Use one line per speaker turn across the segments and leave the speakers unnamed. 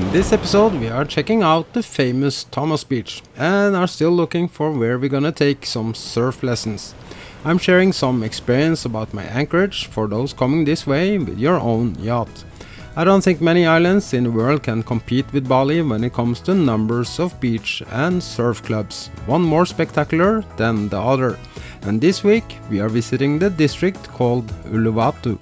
In this episode we are checking out the famous Thomas Beach and are still looking for where we're gonna take some surf lessons. I'm sharing some experience about my anchorage for those coming this way with your own yacht. I don't think many islands in the world can compete with Bali when it comes to numbers of beach and surf clubs, one more spectacular than the other. And this week we are visiting the district called Uluwatu.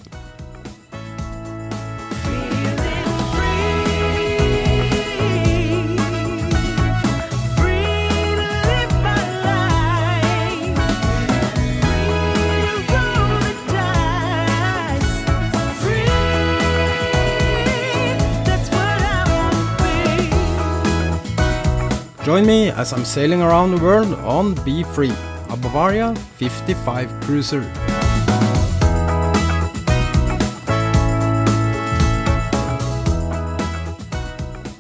Join me as I'm sailing around the world on Be Free, a Bavaria 55 cruiser.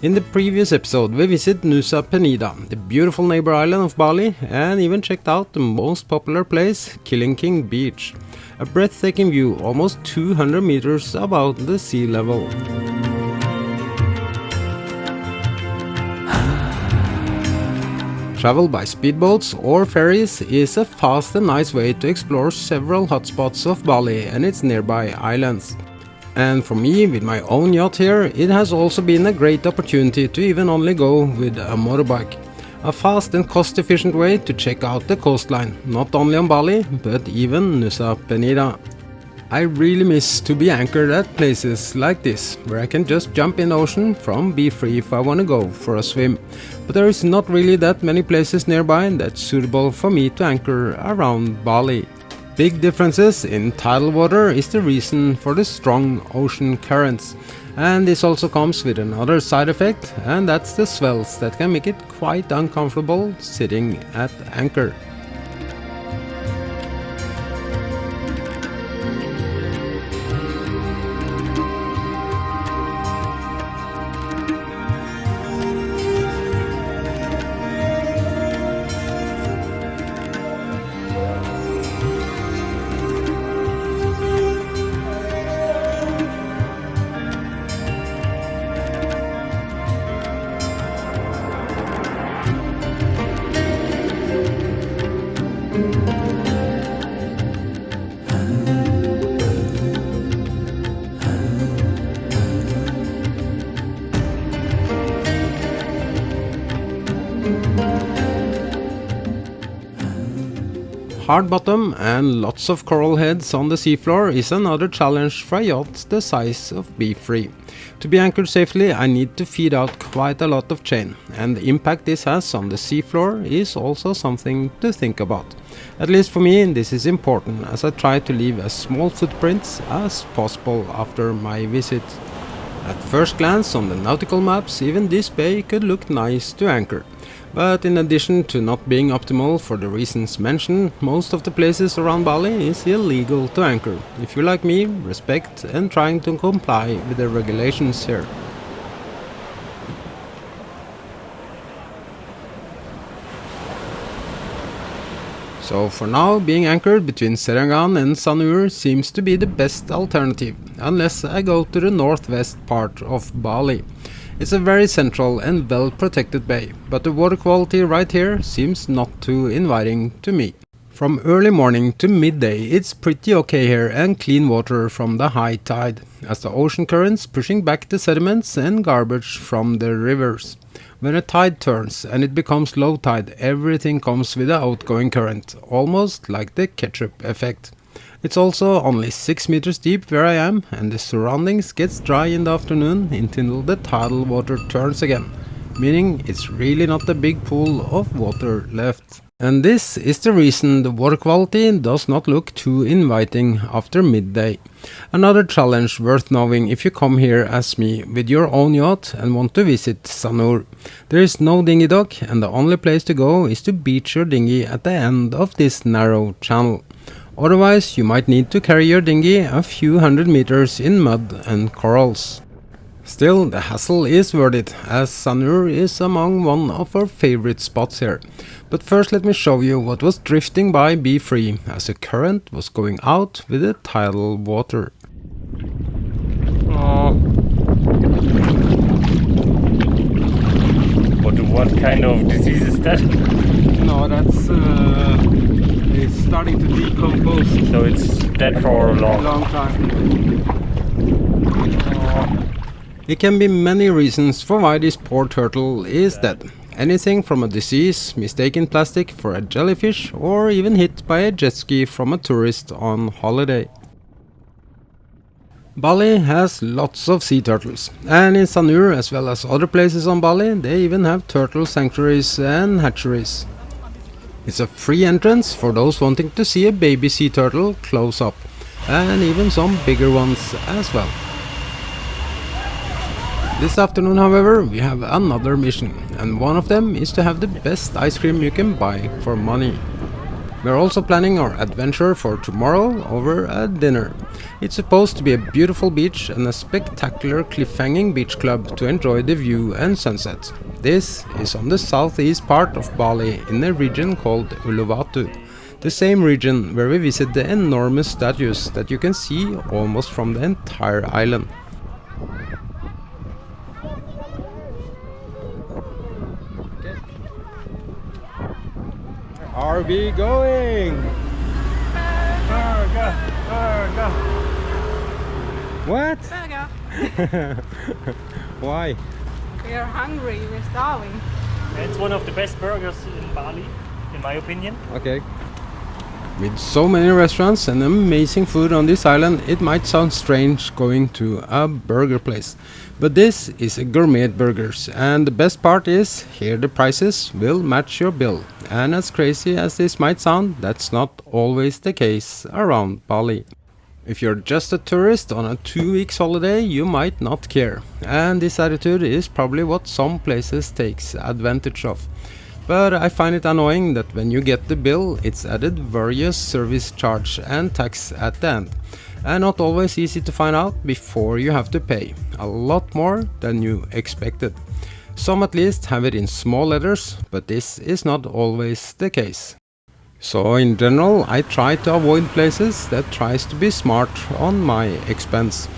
In the previous episode we visited Nusa Penida, the beautiful neighbor island of Bali, and even checked out the most popular place, Killing King Beach. A breathtaking view almost 200 meters above the sea level. Travel by speedboats or ferries is a fast and nice way to explore several hotspots of Bali and its nearby islands. And for me, with my own yacht here, it has also been a great opportunity to even only go with a motorbike. A fast and cost-efficient way to check out the coastline, not only on Bali, but even Nusa Penida. I really miss to be anchored at places like this, where I can just jump in the ocean from Be Free if I want to go for a swim. But there is not really that many places nearby that's suitable for me to anchor around Bali. Big differences in tidal water is the reason for the strong ocean currents. And this also comes with another side effect, and that's the swells that can make it quite uncomfortable sitting at anchor. Hard bottom and lots of coral heads on the seafloor is another challenge for a yacht the size of Be Free. To be anchored safely I need to feed out quite a lot of chain, and the impact this has on the seafloor is also something to think about. At least for me this is important, as I try to leave as small footprints as possible after my visit. At first glance on the nautical maps, even this bay could look nice to anchor. But in addition to not being optimal for the reasons mentioned, most of the places around Bali is illegal to anchor. If you're like me, respect and trying to comply with the regulations here. So for now, being anchored between Serangan and Sanur seems to be the best alternative, unless I go to the northwest part of Bali. It's a very central and well protected bay, but the water quality right here seems not too inviting to me. From early morning to midday it's pretty okay here and clean water from the high tide, as the ocean currents pushing back the sediments and garbage from the rivers. When a tide turns and it becomes low tide, everything comes with the outgoing current, almost like the ketchup effect. It's also only 6 meters deep where I am, and the surroundings gets dry in the afternoon until the tidal water turns again, meaning it's really not a big pool of water left. And this is the reason the water quality does not look too inviting after midday. Another challenge worth knowing if you come here as me with your own yacht and want to visit Sanur. There is no dinghy dock, and the only place to go is to beach your dinghy at the end of this narrow channel. Otherwise you might need to carry your dinghy a few hundred meters in mud and corals. Still, the hassle is worth it, as Sanur is among one of our favorite spots here. But first let me show you what was drifting by Be Free, as the current was going out with the tidal water.
What kind of disease is that?
No, that's it's starting to decompose.
So it's dead for a
Long time. It can be many reasons for why this poor turtle is dead. Anything from a disease, mistaken plastic for a jellyfish, or even hit by a jet ski from a tourist on holiday. Bali has lots of sea turtles, and in Sanur as well as other places on Bali, they even have turtle sanctuaries and hatcheries. It's a free entrance for those wanting to see a baby sea turtle close up, and even some bigger ones as well. This afternoon, however, we have another mission, and one of them is to have the best ice cream you can buy for money. We're also planning our adventure for tomorrow over a dinner. It's supposed to be a beautiful beach and a spectacular cliff-hanging beach club to enjoy the view and sunset. This is on the southeast part of Bali in a region called Uluwatu, the same region where we visit the enormous statues that you can see almost from the entire island. Are we going?
Burger, burger.
What?
Burger.
Why?
We are hungry, we're starving.
It's one of the best burgers in Bali, in my opinion.
Okay. With so many restaurants and amazing food on this island, it might sound strange going to a burger place. But this is a gourmet burgers, and the best part is, here the prices will match your bill. And as crazy as this might sound, that's not always the case around Bali. If you're just a tourist on a 2 weeks holiday, you might not care. And this attitude is probably what some places takes advantage of. But I find it annoying that when you get the bill, it's added various service charge and tax at the end. And not always easy to find out before you have to pay. A lot more than you expected. Some at least have it in small letters, but this is not always the case. So in general, I try to avoid places that tries to be smart on my expense.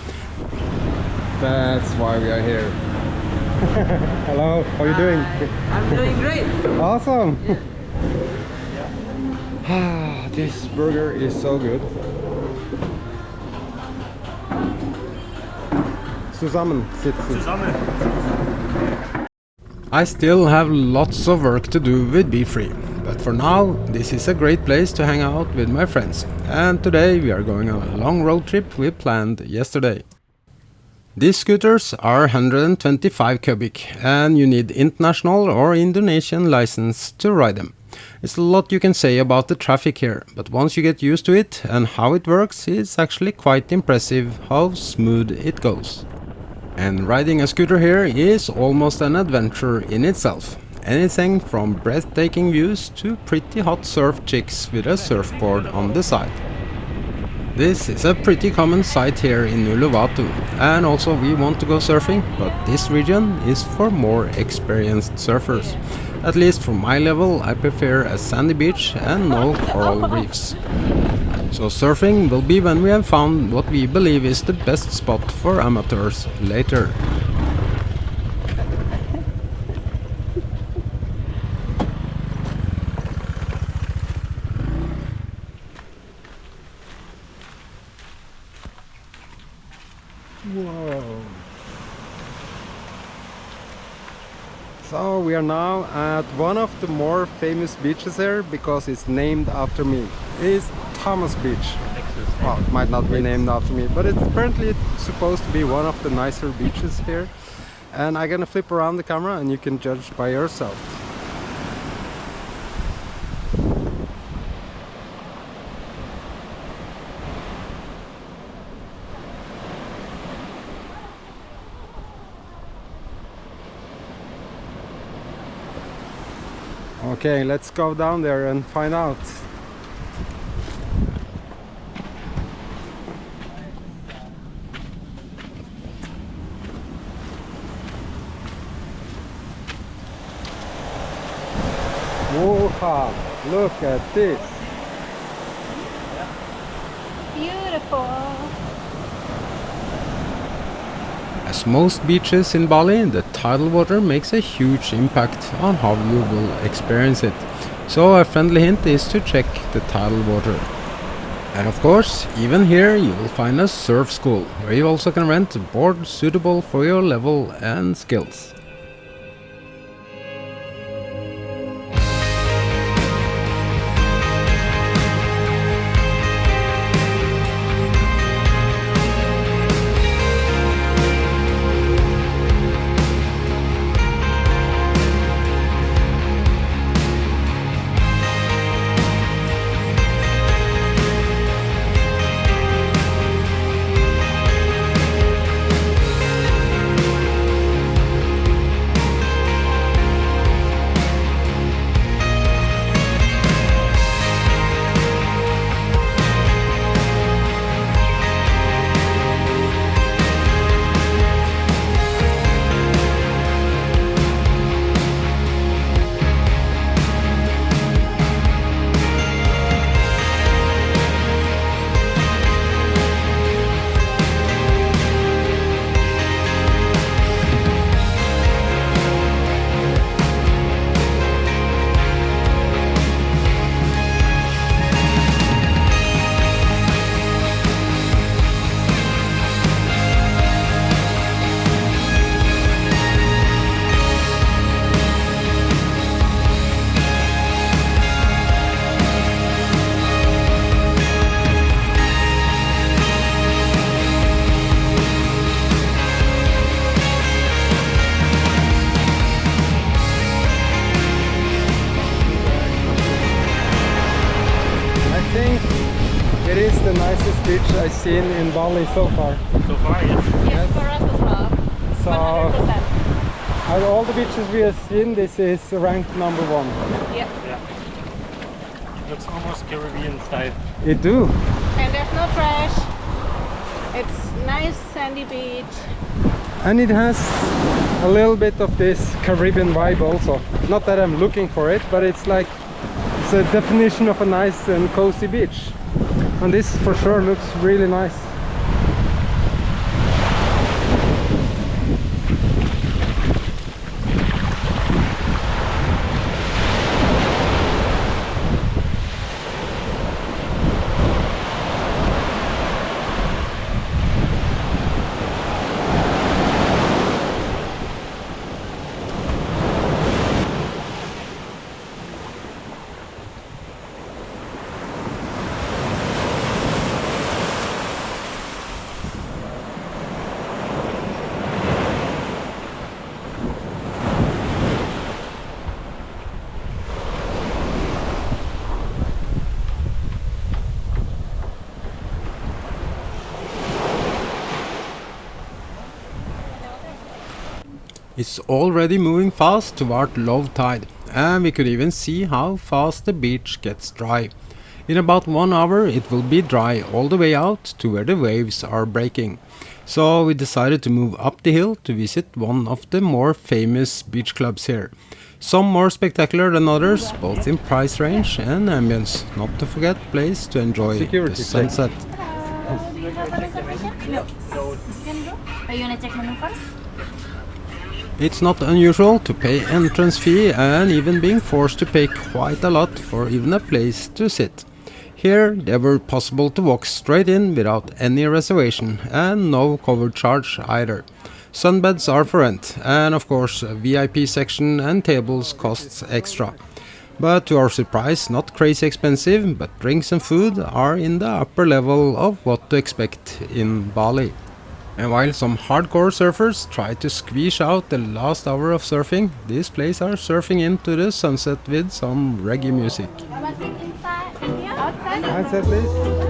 That's why we are here. Hello, how are you doing?
I'm doing great.
Awesome! This burger is so good. Zusammen sitzen.
Zusammen.
I still have lots of work to do with Be Free, but for now this is a great place to hang out with my friends, and today we are going on a long road trip we planned yesterday. These scooters are 125 cubic and you need international or Indonesian license to ride them. It's a lot you can say about the traffic here, but once you get used to it and how it works, it's actually quite impressive how smooth it goes. And riding a scooter here is almost an adventure in itself. Anything from breathtaking views to pretty hot surf chicks with a surfboard on the side. This is a pretty common sight here in Uluwatu, and also we want to go surfing, but this region is for more experienced surfers. At least from my level, I prefer a sandy beach and no coral reefs. So surfing will be when we have found what we believe is the best spot for amateurs later. Whoa. So we are now at one of the more famous beaches here because it's named after me. It's Thomas Beach. Well, it might not be named after me, but it's apparently supposed to be one of the nicer beaches here. And I'm gonna flip around the camera and you can judge by yourself. Okay, let's go down there and find out. Whoa, look at this.
Beautiful.
As most beaches in Bali, the tidal water makes a huge impact on how you will experience it. So a friendly hint is to check the tidal water. And of course, even here you will find a surf school, where you also can rent a board suitable for your level and skills. It is the nicest beach I've seen in Bali so far.
So far, yes.
Yes, for us as well.
So,
100%.
out of all the beaches we have seen, this is ranked number one.
Yeah.
Yeah. Looks almost Caribbean style.
It do.
And there's no trash. It's nice sandy beach.
And it has a little bit of this Caribbean vibe also. Not that I'm looking for it, but it's like it's a definition of a nice and cozy beach. And this for sure looks really nice. It's already moving fast toward low tide, and we could even see how fast the beach gets dry. In about 1 hour it will be dry all the way out to where the waves are breaking. So we decided to move up the hill to visit one of the more famous beach clubs here. Some more spectacular than others, both in price range and ambience. Not to forget place to enjoy the sunset.
Do you have a reservation? No. You can go. Are you gonna check menu first?
It's not unusual to pay entrance fee and even being forced to pay quite a lot for even a place to sit. Here they were possible to walk straight in without any reservation and no cover charge either. Sunbeds are for rent, and of course a VIP section and tables costs extra. But to our surprise, not crazy expensive, but drinks and food are in the upper level of what to expect in Bali. And while some hardcore surfers try to squeeze out the last hour of surfing, these players are surfing into the sunset with some reggae music. Outside, please.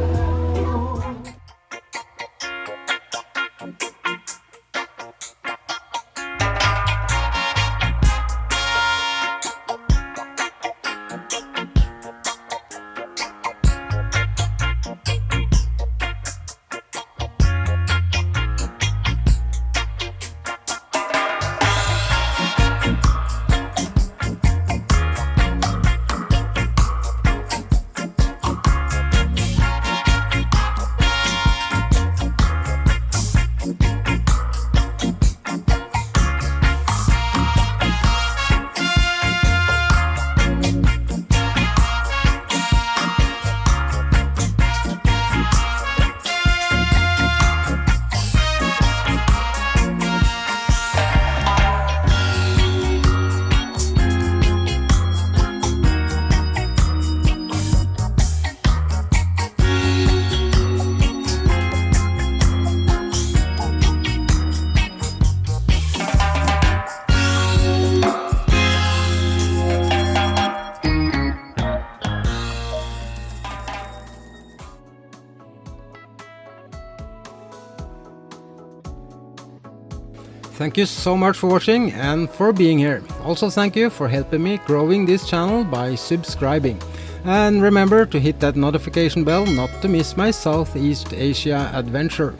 Thank you so much for watching and for being here. Also thank you for helping me growing this channel by subscribing. And remember to hit that notification bell not to miss my Southeast Asia adventure.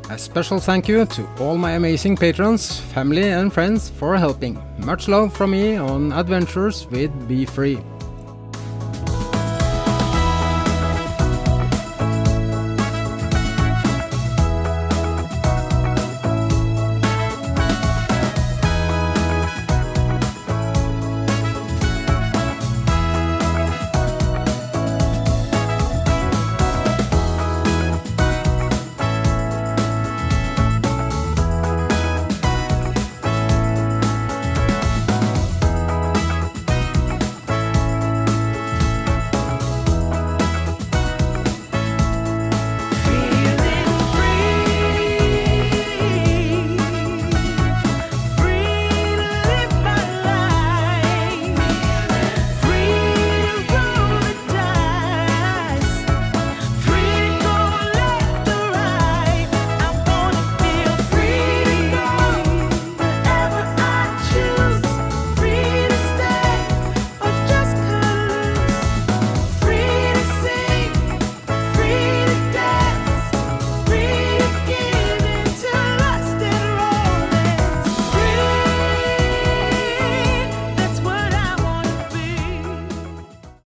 A special thank you to all my amazing patrons, family and friends for helping. Much love from me on Adventures with Be Free.